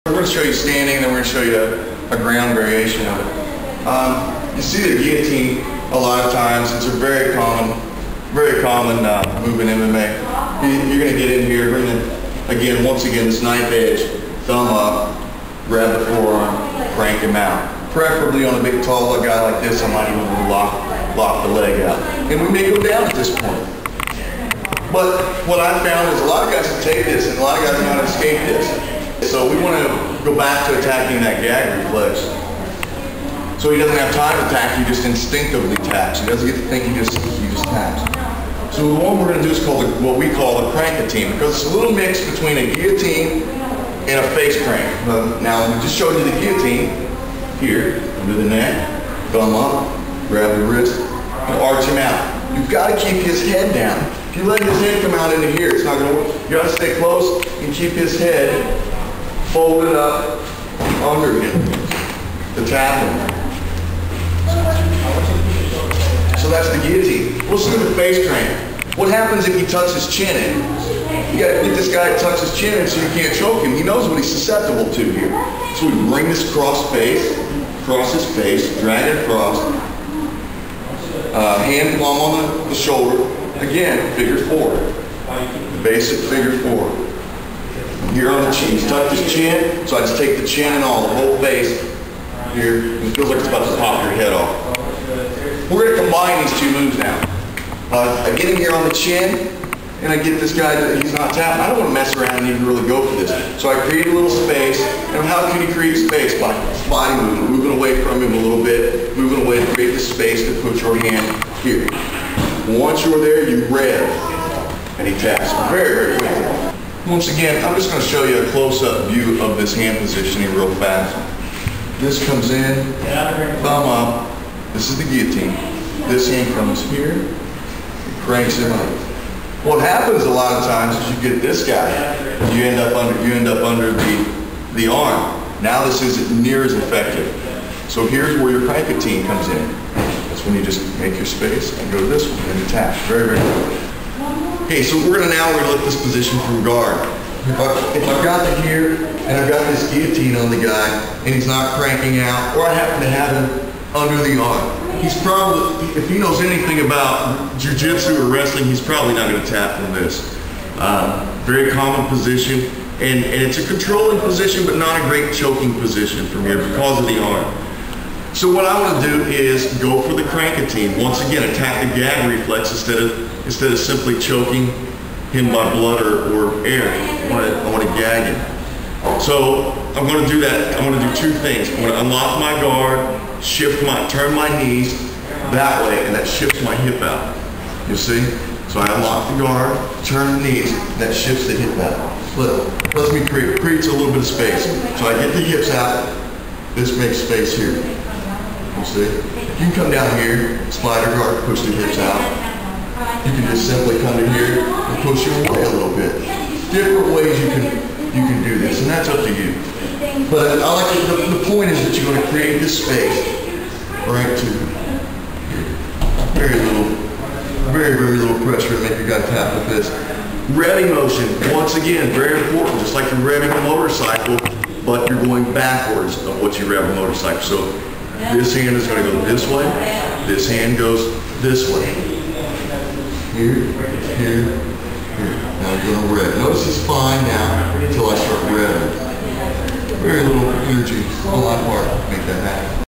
We're going to show you standing, and then we're going to show you a ground variation of it. You see the guillotine a lot of times. It's a very common move in MMA. You're going to get in here, bring in, once again, this knife edge, thumb up, grab the forearm, crank him out. Preferably on a big tall guy like this, I might even lock the leg out. And we may go down at this point. But what I found is a lot of guys can take this, and a lot of guys know how to escape this. So we want to go back to attacking that gag reflex. So he doesn't have time to attack, he just instinctively taps. He doesn't get to think, he just taps. So the one we're going to do is called what we call the Crankatine, because it's a little mix between a guillotine and a face crank. Now, we just showed you the guillotine. Here, under the neck, thumb up, grab the wrist, and arch him out. You've got to keep his head down. If you let his head come out into here, it's not going to work. You got to stay close and keep his head folded up under him to tap him. So that's the guillotine. We'll see the face crank. What happens if he tucks his chin in? You got to get this guy to tuck his chin in so you can't choke him. He knows what he's susceptible to here. So we bring this across his face, drag it across, hand palm on the shoulder. Again, figure four. Basic figure four. Here on the chin, he's tucked his chin, so I just take the chin and all, the whole face here. It feels like it's about to pop your head off. We're going to combine these two moves now. I get him here on the chin, and I get this guy that he's not tapping. I don't want to mess around and even really go for this. So I create a little space, and how can you create space? By body movement, moving away from him a little bit, moving away to create the space to put your hand here. Once you're there, you rev, and he taps very, very quickly. Once again, I'm just going to show you a close-up view of this hand positioning real fast. This comes in, thumb up. This is the guillotine. This hand comes here, and cranks him up. What happens a lot of times is you get this guy. You end up under the arm. Now this isn't near as effective. So here's where your Crankatine comes in. That's when you just make your space and go to this one and attack. Very, very quickly. Okay, so we're going to look this position from guard. If I've got it here and I've got this guillotine on the guy and he's not cranking out, or I happen to have him under the arm, he's probably, if he knows anything about jiu-jitsu or wrestling, he's probably not going to tap from this. Very common position, and it's a controlling position, but not a great choking position from here because of the arm. So what I want to do is go for the Crankatine. Once again, attack the gag reflex instead of simply choking him by blood or air. I want to gag him. So I'm going to do that. I'm going to do two things. I'm going to unlock my guard, turn my knees that way, and that shifts my hip out. You see? So I unlock the guard, turn the knees, that shifts the hip out. Lets me creates a little bit of space. So I get the hips out, this makes space here. You see? You can come down here, slider guard, push the hips out. You can just simply come to here and push your way a little bit. Different ways you can do this, and that's up to you. But I like the point is that you're going to create this space right to here. Very little pressure to make your guy tap the fist. Revving motion, once again, very important. Just like you're revving a motorcycle, but you're going backwards of what you rev a motorcycle. So this hand is going to go this way. This hand goes this way. Here, here, here. Now I'm going to rev. Notice he's fine now until I start revving. Very little energy on my part to make that happen.